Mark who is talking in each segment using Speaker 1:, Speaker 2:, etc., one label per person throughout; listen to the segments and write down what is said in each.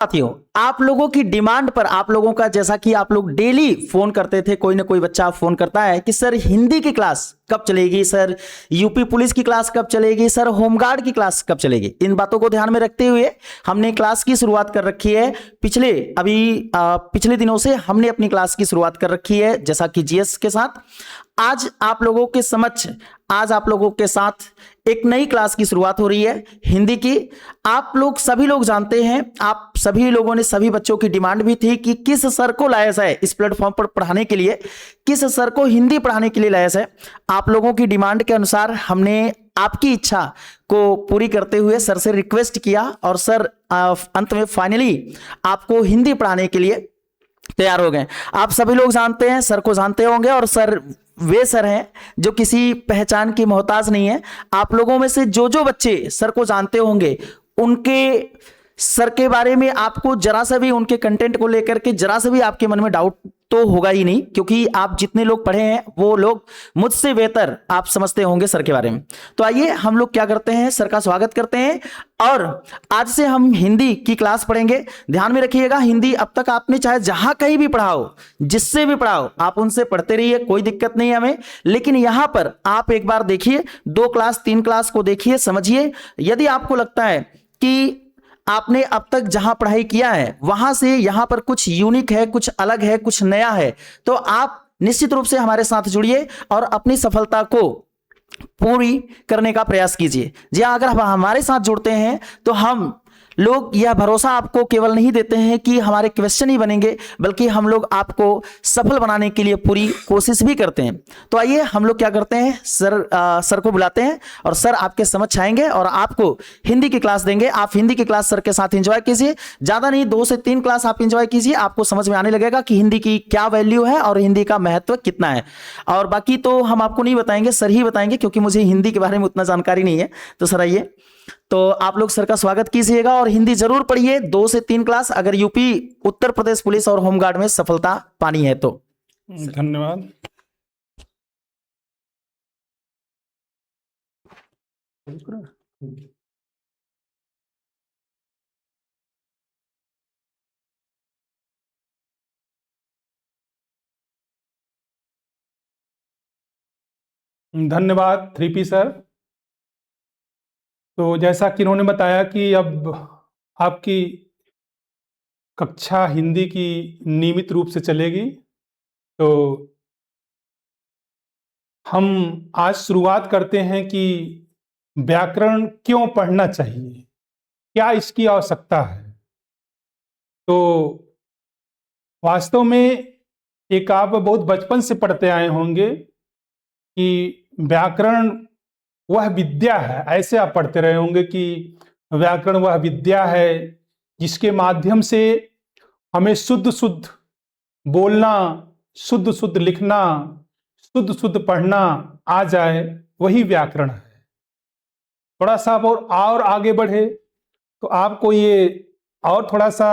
Speaker 1: साथियों, आप लोगों की डिमांड पर आप लोगों का, जैसा कि आप लोग डेली फोन करते थे, कोई ना कोई बच्चा फोन करता है कि सर हिंदी की क्लास कब चलेगी, सर यूपी पुलिस की क्लास कब चलेगी, सर होमगार्ड की क्लास कब चलेगी। इन बातों को ध्यान में रखते हुए हमने क्लास की शुरुआत कर रखी है। पिछले दिनों से हमने अपनी क्लास की शुरुआत कर रखी है, जैसा कि जीएस के साथ। आज आप लोगों के समक्ष, आज आप लोगों के साथ एक नई क्लास की शुरुआत हो रही है हिंदी की। आप लोग सभी लोग जानते हैं, आप सभी लोगों ने, सभी बच्चों की डिमांड भी थी कि किस सर को लाया जाए इस प्लेटफॉर्म पर पढ़ाने के लिए, किस सर को हिंदी पढ़ाने के लिए लाया जाए। आप लोगों की डिमांड के अनुसार हमने आपकी इच्छा को पूरी करते हुए सर से रिक्वेस्ट किया और सर अंत में फाइनली आपको हिंदी पढ़ाने के लिए तैयार हो गए। आप सभी लोग जानते हैं, सर को जानते होंगे, और सर वे सर हैं जो किसी पहचान की मोहताज नहीं है। आप लोगों में से जो जो बच्चे सर को जानते होंगे, उनके सर के बारे में आपको जरा सा भी, उनके कंटेंट को लेकर के जरा सा भी आपके मन में डाउट तो होगा ही नहीं, क्योंकि आप जितने लोग पढ़े हैं वो लोग मुझसे बेहतर आप समझते होंगे सर के बारे में। तो आइए हम लोग क्या करते हैं, सर का स्वागत करते हैं और आज से हम हिंदी की क्लास पढ़ेंगे। ध्यान में रखिएगा, हिंदी अब तक आपने चाहे जहां कहीं भी पढ़ाओ, जिससे भी पढ़ाओ, आप उनसे पढ़ते रहिए, कोई दिक्कत नहीं है हमें। लेकिन यहां पर आप एक बार देखिए, 2 क्लास 3 क्लास को देखिए, समझिए। यदि आपको लगता है कि आपने अब तक जहां पढ़ाई किया है वहां से यहां पर कुछ यूनिक है, कुछ अलग है, कुछ नया है, तो आप निश्चित रूप से हमारे साथ जुड़िए और अपनी सफलता को पूरी करने का प्रयास कीजिए। जी हाँ, अगर आप हमारे साथ जुड़ते हैं तो हम लोग यह भरोसा आपको केवल नहीं देते हैं कि हमारे क्वेश्चन ही बनेंगे, बल्कि हम लोग आपको सफल बनाने के लिए पूरी कोशिश भी करते हैं। तो आइए हम लोग क्या करते हैं, सर को बुलाते हैं और सर आपके समक्ष आएंगे और आपको हिंदी की क्लास देंगे। आप हिंदी की क्लास सर के साथ एंजॉय कीजिए, ज्यादा नहीं 2 से 3 क्लास आप एंजॉय कीजिए, आपको समझ में आने लगेगा कि हिंदी की क्या वैल्यू है और हिंदी का महत्व कितना है। और बाकी तो हम आपको नहीं बताएंगे, सर ही बताएंगे, क्योंकि मुझे हिंदी के बारे में उतना जानकारी नहीं है। तो सर आइए, तो आप लोग सर का स्वागत कीजिएगा और हिंदी जरूर पढ़िए, 2 से 3 क्लास, अगर यूपी उत्तर प्रदेश पुलिस और होमगार्ड में सफलता पानी है तो।
Speaker 2: धन्यवाद। धन्यवाद 3P सर। तो जैसा कि इन्होंने बताया कि अब आपकी कक्षा हिंदी की नियमित रूप से चलेगी, तो हम आज शुरुआत करते हैं कि व्याकरण क्यों पढ़ना चाहिए, क्या इसकी आवश्यकता है। तो वास्तव में एक आप बहुत बचपन से पढ़ते आए होंगे कि व्याकरण वह विद्या है, ऐसे आप पढ़ते रहे होंगे कि व्याकरण वह विद्या है जिसके माध्यम से हमें शुद्ध शुद्ध बोलना, शुद्ध शुद्ध लिखना, शुद्ध शुद्ध पढ़ना आ जाए, वही व्याकरण है। थोड़ा सा और आगे बढ़े तो आपको ये और थोड़ा सा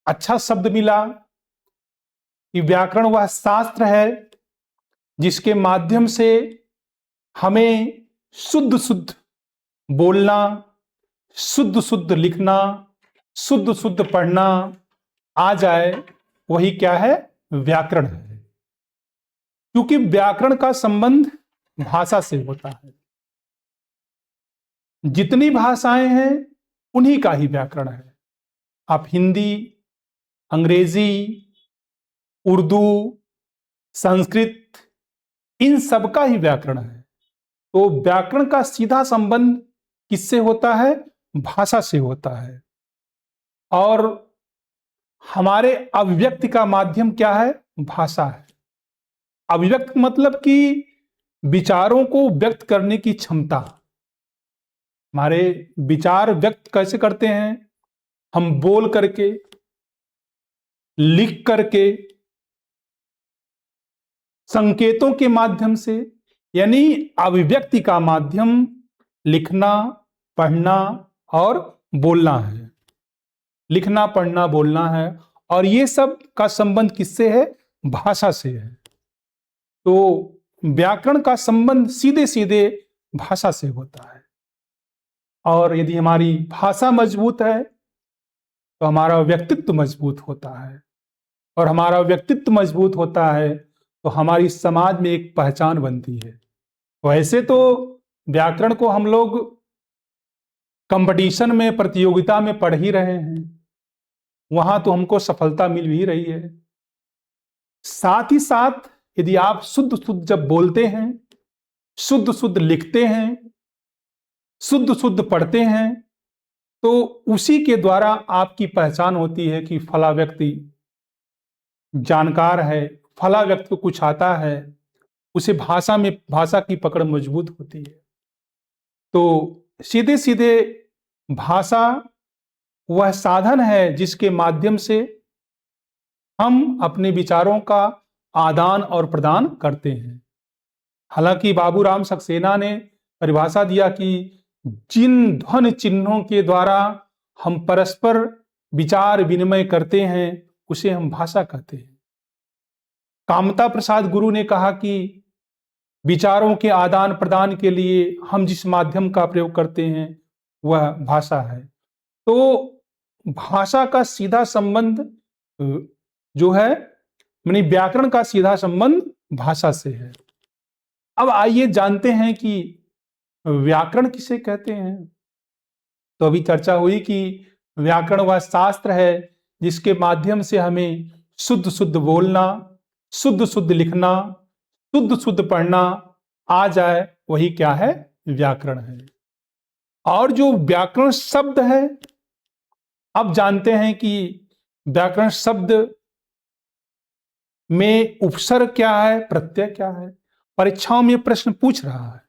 Speaker 2: अच्छा शब्द मिला कि व्याकरण वह शास्त्र है जिसके माध्यम से हमें शुद्ध शुद्ध बोलना, शुद्ध शुद्ध लिखना, शुद्ध शुद्ध पढ़ना आ जाए, वही क्या है, व्याकरण है। क्योंकि व्याकरण का संबंध भाषा से होता है। जितनी भाषाएं हैं उन्हीं का ही व्याकरण है। आप हिंदी, अंग्रेजी, उर्दू, संस्कृत, इन सब का ही व्याकरण है। तो व्याकरण का सीधा संबंध किससे होता है, भाषा से होता है। और हमारे अभिव्यक्ति का माध्यम क्या है, भाषा है। अभिव्यक्ति मतलब कि विचारों को व्यक्त करने की क्षमता। हमारे विचार व्यक्त कैसे करते हैं, हम बोल करके, लिख करके, संकेतों के माध्यम से, यानी अभिव्यक्ति का माध्यम लिखना, पढ़ना और बोलना है। लिखना, पढ़ना, बोलना है, और ये सब का संबंध किससे है, भाषा से है। तो व्याकरण का संबंध सीधे सीधे भाषा से होता है। और यदि हमारी भाषा मजबूत है तो हमारा व्यक्तित्व मजबूत होता है, और हमारा व्यक्तित्व मजबूत होता है तो हमारी समाज में एक पहचान बनती है। वैसे तो व्याकरण को हम लोग कंपटीशन में, प्रतियोगिता में पढ़ ही रहे हैं, वहां तो हमको सफलता मिल भी रही है। साथ ही साथ यदि आप शुद्ध शुद्ध जब बोलते हैं, शुद्ध शुद्ध लिखते हैं, शुद्ध शुद्ध पढ़ते हैं, तो उसी के द्वारा आपकी पहचान होती है कि फला व्यक्ति जानकार है, फला व्यक्ति को कुछ आता है, उसे भाषा की पकड़ मजबूत होती है। तो सीधे सीधे भाषा वह साधन है जिसके माध्यम से हम अपने विचारों का आदान और प्रदान करते हैं। हालांकि बाबूराम सक्सेना ने परिभाषा दिया कि जिन ध्वनि चिन्हों के द्वारा हम परस्पर विचार विनिमय करते हैं उसे हम भाषा कहते हैं। कामता प्रसाद गुरु ने कहा कि विचारों के आदान प्रदान के लिए हम जिस माध्यम का प्रयोग करते हैं वह भाषा है। तो भाषा का सीधा संबंध जो है, यानी व्याकरण का सीधा संबंध भाषा से है। अब आइए जानते हैं कि व्याकरण किसे कहते हैं। तो अभी चर्चा हुई कि व्याकरण वह शास्त्र है जिसके माध्यम से हमें शुद्ध शुद्ध बोलना, शुद्ध शुद्ध लिखना, शुद्ध शुद्ध पढ़ना आ जाए, वही क्या है, व्याकरण है। और जो व्याकरण शब्द है, अब जानते हैं कि व्याकरण शब्द में उपसर्ग क्या है, प्रत्यय क्या है। परीक्षाओं में प्रश्न पूछ रहा है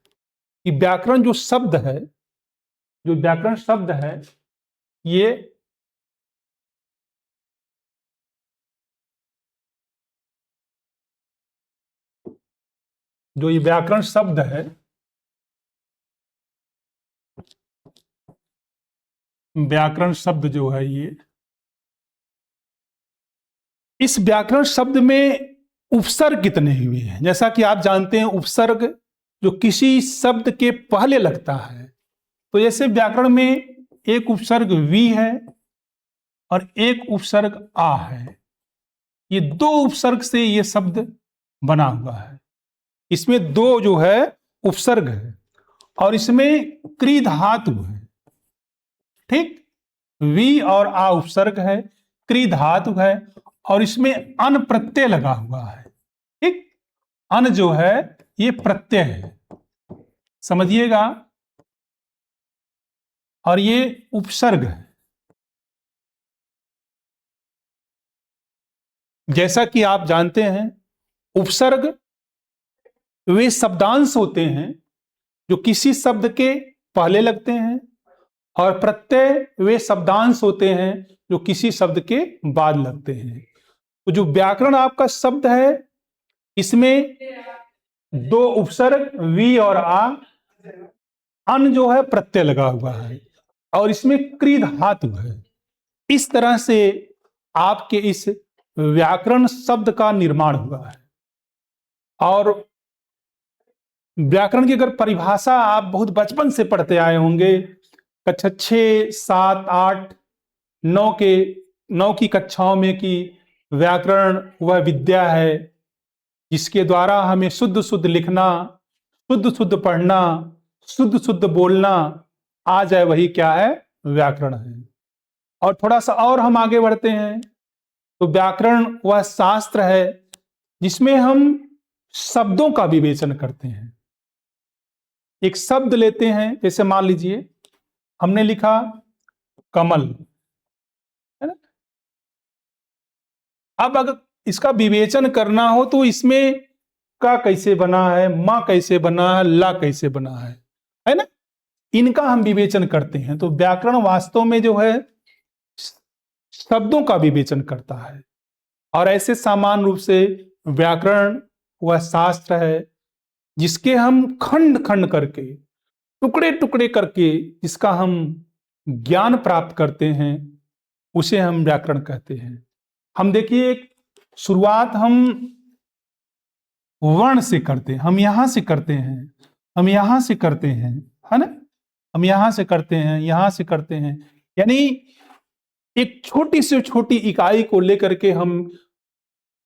Speaker 2: कि व्याकरण जो शब्द है, जो व्याकरण शब्द है, ये जो ये व्याकरण शब्द है, व्याकरण शब्द जो है ये, इस व्याकरण शब्द में उपसर्ग कितने हुए हैं। जैसा कि आप जानते हैं उपसर्ग जो किसी शब्द के पहले लगता है, तो जैसे व्याकरण में एक उपसर्ग वी है और एक उपसर्ग आ है। ये दो उपसर्ग से ये शब्द बना हुआ है। इसमें दो जो है उपसर्ग है और इसमें क्री धातु है। ठीक, वी और आ उपसर्ग है, क्री धातु है और इसमें अन प्रत्यय लगा हुआ है। ठीक, अन जो है ये प्रत्यय है, समझिएगा, और ये उपसर्ग है। जैसा कि आप जानते हैं उपसर्ग वे शब्दांश होते हैं जो किसी शब्द के पहले लगते हैं, और प्रत्यय वे शब्दांश होते हैं जो किसी शब्द के बाद लगते हैं। तो जो व्याकरण आपका शब्द है, इसमें दो उपसर्ग वी और आ, अन जो है प्रत्यय लगा हुआ है और इसमें क्री धातु है। इस तरह से आपके इस व्याकरण शब्द का निर्माण हुआ है। और व्याकरण की अगर परिभाषा आप बहुत बचपन से पढ़ते आए होंगे, कक्षा 6, 7, 8, 9 की कक्षाओं में, कि व्याकरण वह विद्या है जिसके द्वारा हमें शुद्ध शुद्ध लिखना, शुद्ध शुद्ध पढ़ना, शुद्ध शुद्ध बोलना आ जाए, वही क्या है, व्याकरण है। और थोड़ा सा और हम आगे बढ़ते हैं तो व्याकरण वह शास्त्र है जिसमें हम शब्दों का विवेचन करते हैं। एक शब्द लेते हैं, जैसे मान लीजिए हमने लिखा कमल, है ना। अब अगर इसका विवेचन करना हो तो इसमें का कैसे बना है, मां कैसे बना है, ला कैसे बना है ना, इनका हम विवेचन करते हैं। तो व्याकरण वास्तव में जो है शब्दों का विवेचन करता है। और ऐसे सामान्य रूप से व्याकरण वह शास्त्र है जिसके हम खंड खंड करके, टुकड़े टुकड़े करके जिसका हम ज्ञान प्राप्त करते हैं, उसे हम व्याकरण कहते हैं। हम देखिए शुरुआत हम वर्ण से करते हैं, हम यहां से करते हैं, हम यहां से करते हैं, है ना, हम यहां से करते हैं, यहां से करते हैं, यानी एक छोटी से छोटी इकाई को लेकर के हम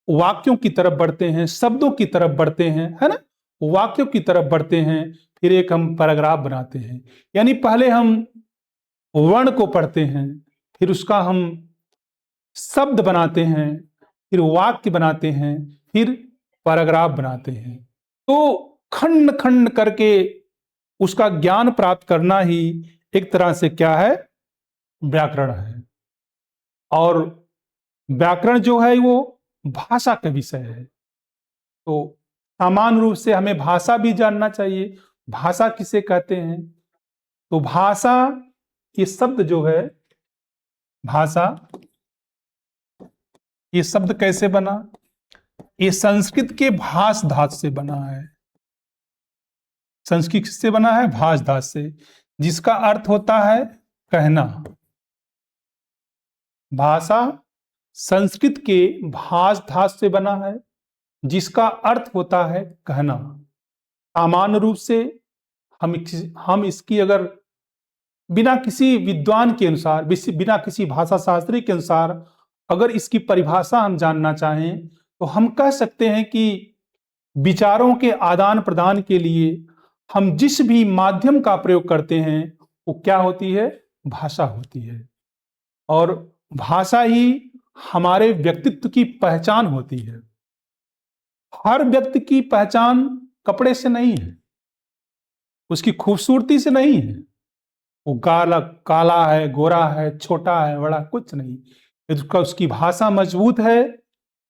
Speaker 2: वाक्यों की तरफ बढ़ते हैं, शब्दों की तरफ बढ़ते हैं, है ना, वाक्यों की तरफ बढ़ते हैं, फिर एक हम पैराग्राफ बनाते हैं। यानी पहले हम वर्ण को पढ़ते हैं, फिर उसका हम शब्द बनाते हैं, फिर वाक्य बनाते हैं, फिर पैराग्राफ बनाते हैं। तो खंड खंड करके उसका ज्ञान प्राप्त करना ही एक तरह से क्या है, व्याकरण है। और व्याकरण जो है वो भाषा का विषय है। तो सामान्य रूप से हमें भाषा भी जानना चाहिए, भाषा किसे कहते हैं। तो भाषा, ये शब्द जो है भाषा, ये शब्द कैसे बना, ये संस्कृत के भाष धातु से बना है। संस्कृत से बना है भाष धातु से, जिसका अर्थ होता है कहना। भाषा संस्कृत के भाष धातु से बना है, जिसका अर्थ होता है कहना। सामान्य रूप से हम इसकी अगर बिना किसी विद्वान के अनुसार, बिना किसी भाषा शास्त्री के अनुसार अगर इसकी परिभाषा हम जानना चाहें तो हम कह सकते हैं कि विचारों के आदान प्रदान के लिए हम जिस भी माध्यम का प्रयोग करते हैं वो क्या होती है, भाषा होती है। और भाषा ही हमारे व्यक्तित्व की पहचान होती है। हर व्यक्ति की पहचान कपड़े से नहीं है, उसकी खूबसूरती से नहीं है, वो काला है, गोरा है, छोटा है, बड़ा, कुछ नहीं। उसकी भाषा मजबूत है,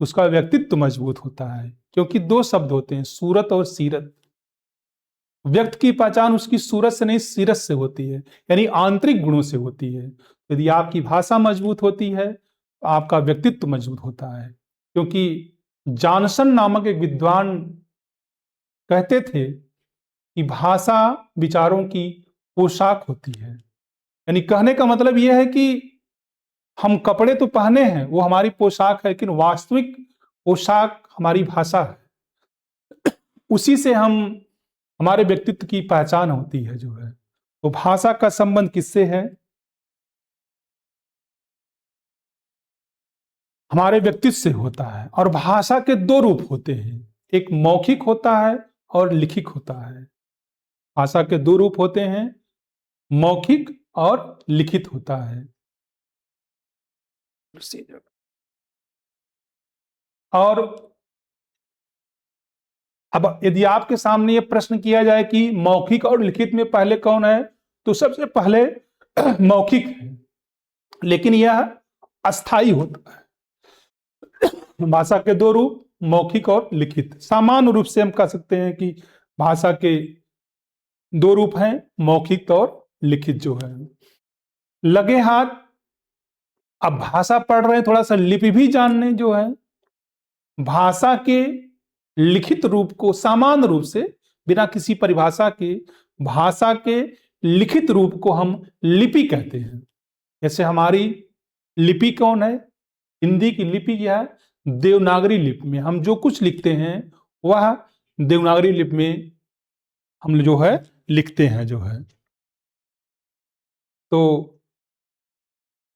Speaker 2: उसका व्यक्तित्व मजबूत होता है। क्योंकि दो शब्द होते हैं, सूरत और सीरत। व्यक्ति की पहचान उसकी सूरत से नहीं, सीरत से होती है, यानी आंतरिक गुणों से होती है। यदि आपकी भाषा मजबूत होती है तो आपका व्यक्तित्व मजबूत होता है। क्योंकि जॉनसन नामक एक विद्वान कहते थे कि भाषा विचारों की पोशाक होती है। यानी कहने का मतलब यह है कि हम कपड़े तो पहने हैं, वो हमारी पोशाक है, लेकिन वास्तविक पोशाक हमारी भाषा है। उसी से हमारे व्यक्तित्व की पहचान होती है जो है। तो भाषा का संबंध किससे है, हमारे व्यक्तित्व से होता है। और भाषा के दो रूप होते हैं, एक मौखिक होता है और लिखित होता है। भाषा के दो रूप होते हैं, मौखिक और लिखित होता है। और अब यदि आपके सामने ये प्रश्न किया जाए कि मौखिक और लिखित में पहले कौन है, तो सबसे पहले मौखिक है, लेकिन यह अस्थाई होता है। भाषा के दो रूप, मौखिक और लिखित। सामान्य रूप से हम कह सकते हैं कि भाषा के दो रूप हैं, मौखिक और लिखित जो है। लगे हाथ, अब भाषा पढ़ रहे हैं, थोड़ा सा लिपि भी जानने जो है। भाषा के लिखित रूप को सामान्य रूप से, बिना किसी परिभाषा के, भाषा के लिखित रूप को हम लिपि कहते हैं। जैसे हमारी लिपि कौन है, हिंदी की लिपि क्या है, देवनागरी लिपि में हम जो कुछ लिखते हैं वह देवनागरी लिपि में हम जो है लिखते हैं जो है। तो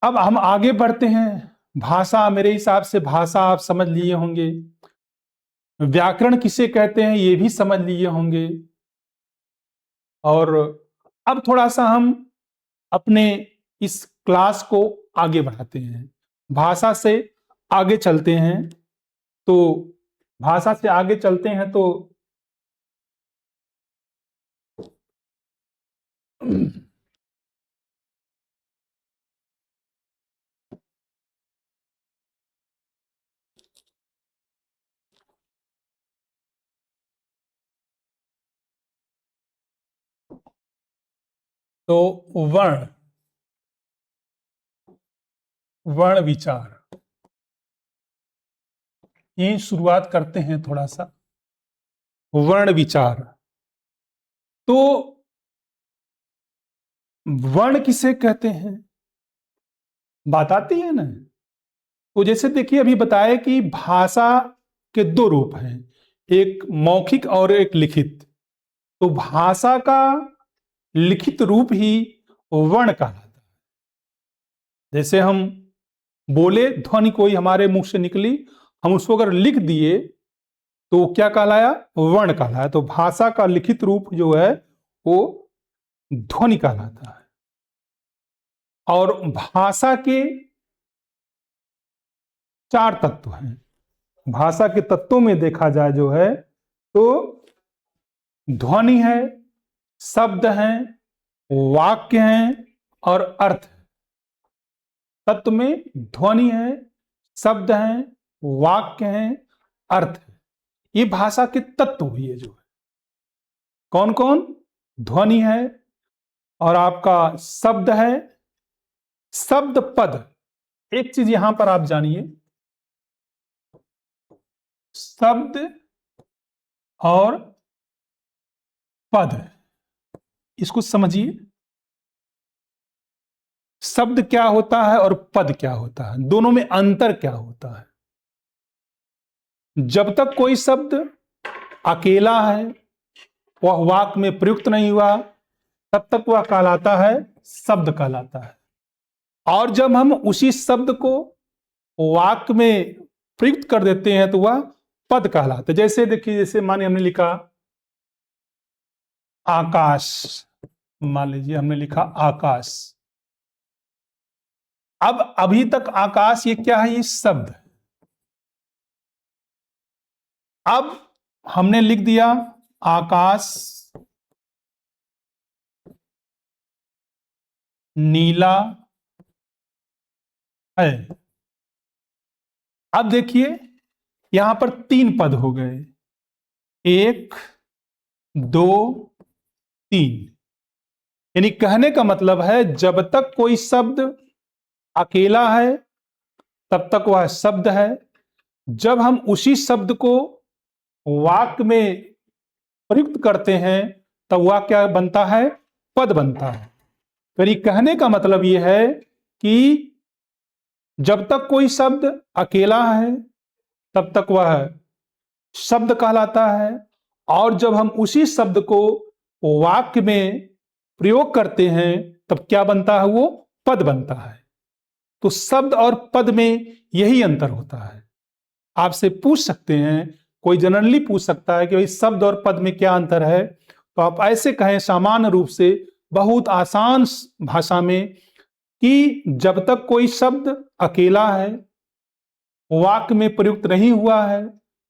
Speaker 2: अब हम आगे बढ़ते हैं। भाषा, मेरे हिसाब से भाषा आप समझ लिए होंगे, व्याकरण किसे कहते हैं ये भी समझ लिए होंगे। और अब थोड़ा सा हम अपने इस क्लास को आगे बढ़ाते हैं, भाषा से आगे चलते हैं। तो भाषा से आगे चलते हैं तो वर्ण, वर्ण विचार, ये शुरुआत करते हैं थोड़ा सा। वर्ण विचार, तो वर्ण किसे कहते हैं, बात आती है ना। तो जैसे देखिए अभी बताया कि भाषा के दो रूप हैं, एक मौखिक और एक लिखित। तो भाषा का लिखित रूप ही वर्ण कहलाता है। जैसे हम बोले, ध्वनि कोई हमारे मुख से निकली, हम उसको अगर लिख दिए तो वो क्या कहलाया? वर्ण कहलाया। तो भाषा का लिखित रूप जो है वो ध्वनि कहलाता है। और भाषा के 4 तत्व हैं। भाषा के तत्वों में देखा जाए जो है तो ध्वनि है, शब्द हैं, वाक्य हैं और अर्थ है। तत्व में ध्वनि है, शब्द हैं, वाक्य हैं, अर्थ है। ये भाषा के तत्व हुए जो है। कौन कौन? ध्वनि है और आपका शब्द है, शब्द पद। एक चीज यहां पर आप जानिए, शब्द और पद, इसको समझिए। शब्द क्या होता है और पद क्या होता है, दोनों में अंतर क्या होता है? जब तक कोई शब्द अकेला है, वह वाक्य में प्रयुक्त नहीं हुआ, तब तक वह कहलाता है शब्द कहलाता है। और जब हम उसी शब्द को वाक्य में प्रयुक्त कर देते हैं तो वह पद कहलाता है। जैसे देखिए, जैसे मानिए हमने लिखा आकाश, मान लीजिए हमने लिखा आकाश। अब अभी तक आकाश ये क्या है? ये शब्द है। अब हमने लिख दिया आकाश नीला है। अब देखिए यहां पर 3 पद हो गए, 1 2 3। यानी कहने का मतलब है जब तक कोई शब्द अकेला है तब तक वह शब्द है। जब हम उसी शब्द को वाक्य में प्रयुक्त करते हैं तब वह क्या बनता है? पद बनता है। तो ये कहने का मतलब यह है कि जब तक कोई शब्द अकेला है तब तक वह शब्द कहलाता है, और जब हम उसी शब्द को वाक्य में प्रयोग करते हैं तब क्या बनता है? वो पद बनता है। तो शब्द और पद में यही अंतर होता है। आपसे पूछ सकते हैं, कोई जनरली पूछ सकता है कि भाई शब्द और पद में क्या अंतर है, तो आप ऐसे कहें सामान्य रूप से, बहुत आसान भाषा में, कि जब तक कोई शब्द अकेला है, वाक्य में प्रयुक्त नहीं हुआ है,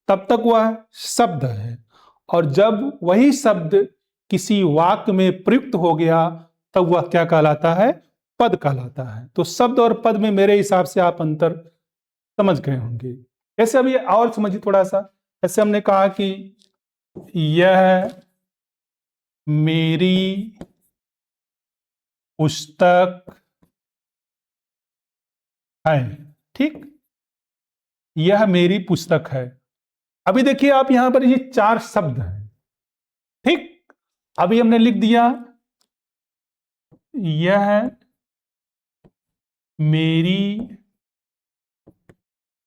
Speaker 2: तब तक वह शब्द है। और जब वही शब्द किसी वाक्य में प्रयुक्त हो गया तब वह क्या कहलाता है? पद कहलाता है। तो शब्द और पद में मेरे हिसाब से आप अंतर समझ गए होंगे। ऐसे अभी और समझिए थोड़ा सा। ऐसे हमने कहा कि यह मेरी पुस्तक है। ठीक, यह मेरी पुस्तक है। अभी देखिए आप यहां पर ये 4 शब्द हैं। ठीक, अभी हमने लिख दिया यह मेरी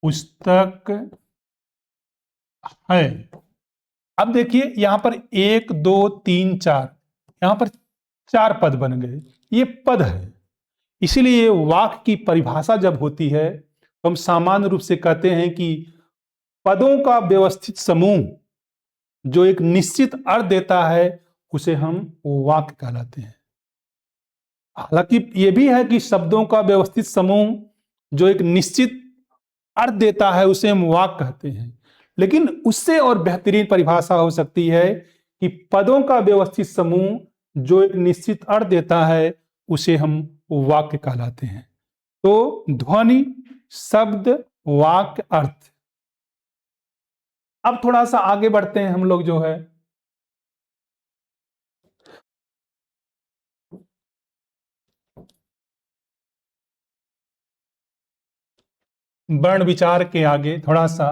Speaker 2: पुस्तक है। अब देखिए यहां पर 1 2 3 4, यहां पर 4 पद बन गए। ये पद है, इसीलिए वाक्य की परिभाषा जब होती है तो हम सामान्य रूप से कहते हैं कि पदों का व्यवस्थित समूह जो एक निश्चित अर्थ देता है उसे हम वाक्य कहलाते हैं। हालांकि यह भी है कि शब्दों का व्यवस्थित समूह जो एक निश्चित अर्थ देता है उसे हम वाक्य कहते हैं, लेकिन उससे और बेहतरीन परिभाषा हो सकती है कि पदों का व्यवस्थित समूह जो एक निश्चित अर्थ देता है उसे हम वाक्य कहलाते हैं। तो ध्वनि, शब्द, वाक्य, अर्थ। अब थोड़ा सा आगे बढ़ते हैं हम लोग जो है। वर्ण विचार के आगे थोड़ा सा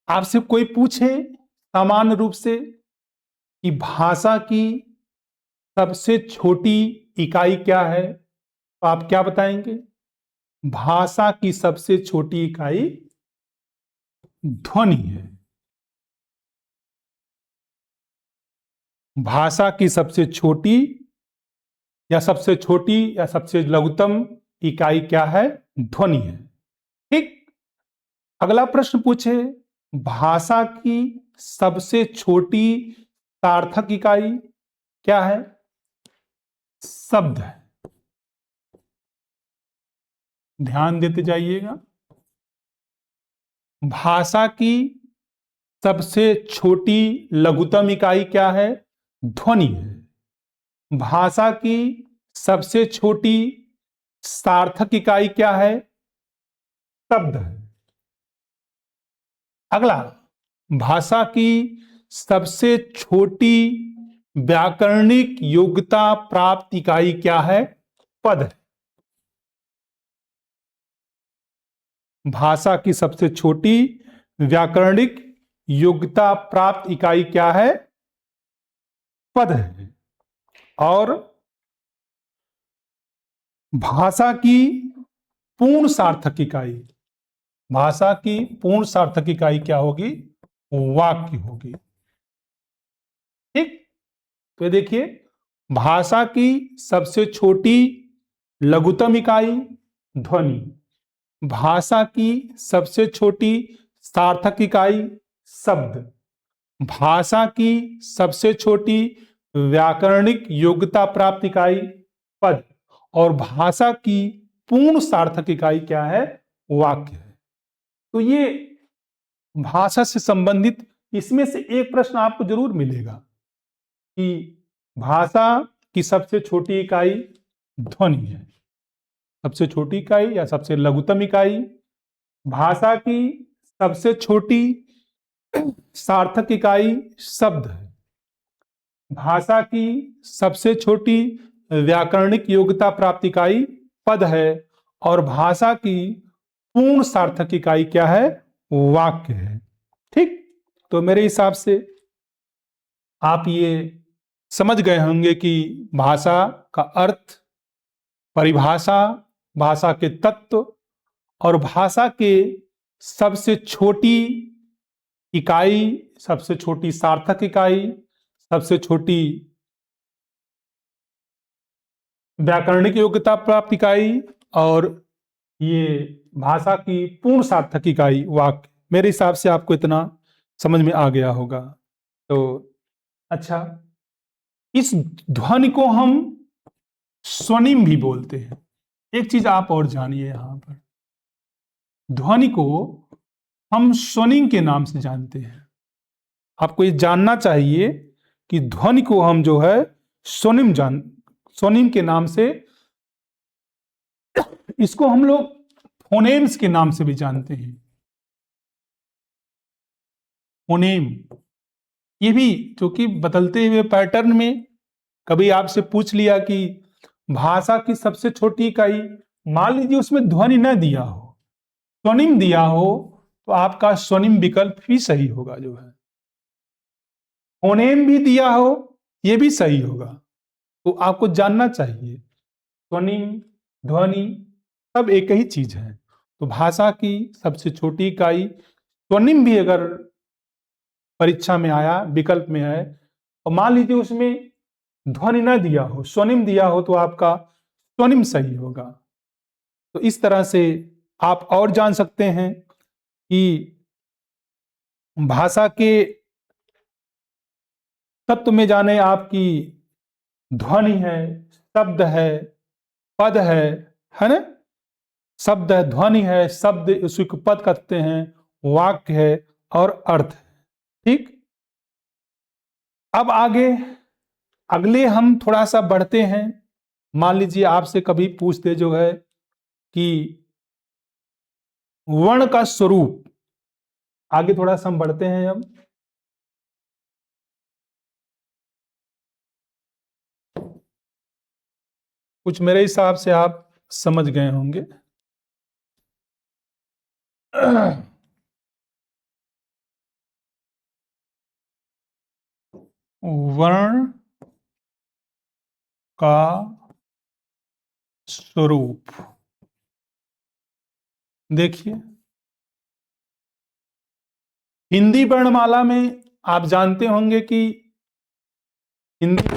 Speaker 2: आपसे कोई पूछे सामान्य रूप से कि भाषा की सबसे छोटी इकाई क्या है, तो आप क्या बताएंगे? भाषा की सबसे छोटी इकाई ध्वनि है। भाषा की सबसे छोटी या सबसे लघुतम इकाई क्या है? ध्वनि है। ठीक। अगला प्रश्न पूछे, भाषा की सबसे छोटी सार्थक इकाई क्या है? शब्द है। ध्यान देते जाइएगा। भाषा की सबसे छोटी लघुतम इकाई क्या है? ध्वनि है। भाषा की सबसे छोटी सार्थक इकाई क्या है? शब्द है। अगला, भाषा की सबसे छोटी व्याकरणिक योग्यता प्राप्त इकाई क्या है? पद है। भाषा की सबसे छोटी व्याकरणिक योग्यता प्राप्त इकाई क्या है? पद है। और भाषा की पूर्ण सार्थक इकाई, भाषा की पूर्ण सार्थक इकाई क्या होगी? वाक्य होगी। ठीक। तो ये देखिए, भाषा की सबसे छोटी लघुतम इकाई ध्वनि, भाषा की सबसे छोटी सार्थक इकाई शब्द, भाषा की सबसे छोटी व्याकरणिक योग्यता प्राप्त इकाई पद, और भाषा की पूर्ण सार्थक इकाई क्या है? वाक्य है। तो ये भाषा से संबंधित इसमें से एक प्रश्न आपको जरूर मिलेगा कि भाषा की सबसे छोटी इकाई ध्वनि है, सबसे छोटी इकाई या सबसे लघुतम इकाई। भाषा की सबसे छोटी सार्थक इकाई शब्द है। भाषा की सबसे छोटी व्याकरणिक योग्यता प्राप्त इकाई पद है, और भाषा की पूर्ण सार्थक इकाई क्या है? वाक्य है। ठीक। तो मेरे हिसाब से आप ये समझ गए होंगे कि भाषा का अर्थ, परिभाषा, भाषा के तत्व और भाषा के सबसे छोटी इकाई, सबसे छोटी सार्थक इकाई, सबसे छोटी व्याकरणिक योग्यता प्राप्त इकाई, और ये भाषा की पूर्ण सार्थक इकाई वाक्य। मेरे हिसाब से आपको इतना समझ में आ गया होगा। तो अच्छा, इस ध्वनि को हम स्वनिम भी बोलते हैं। एक चीज आप और जानिए, यहां पर ध्वनि को हम स्वनिम के नाम से जानते हैं। आपको ये जानना चाहिए कि ध्वनि को हम जो है स्वनिम के नाम से, इसको हम लोग फोनेम्स के नाम से भी जानते हैं। फोनेम, ये भी जो कि बदलते हुए पैटर्न में, कभी आपसे पूछ लिया कि भाषा की सबसे छोटी इकाई, मान लीजिए उसमें ध्वनि न दिया हो, स्वनिम दिया हो, तो आपका स्वनिम विकल्प भी सही होगा। जो है फोनेम भी दिया हो, ये भी सही होगा। तो आपको जानना चाहिए स्वनिम, ध्वनि सब एक ही चीज है। तो भाषा की सबसे छोटी इकाई स्वनिम भी अगर परीक्षा में आया, विकल्प में है, और मान लीजिए उसमें ध्वनि न दिया हो, स्वनिम दिया हो, तो आपका स्वनिम सही होगा। तो इस तरह से आप और जान सकते हैं कि भाषा के तत्व में जाने आपकी ध्वनि है, शब्द है, पद है ना? शब्द है, ध्वनि है, शब्द उसी को पद कहते हैं, वाक्य है और अर्थ है। ठीक। अब आगे अगले हम थोड़ा सा बढ़ते हैं। मान लीजिए आपसे कभी पूछते जो है कि वर्ण का स्वरूप, आगे थोड़ा सा हम बढ़ते हैं। अब कुछ मेरे हिसाब से आप समझ गए होंगे। वर्ण का स्वरूप देखिए, हिंदी वर्णमाला में आप जानते होंगे कि हिंदी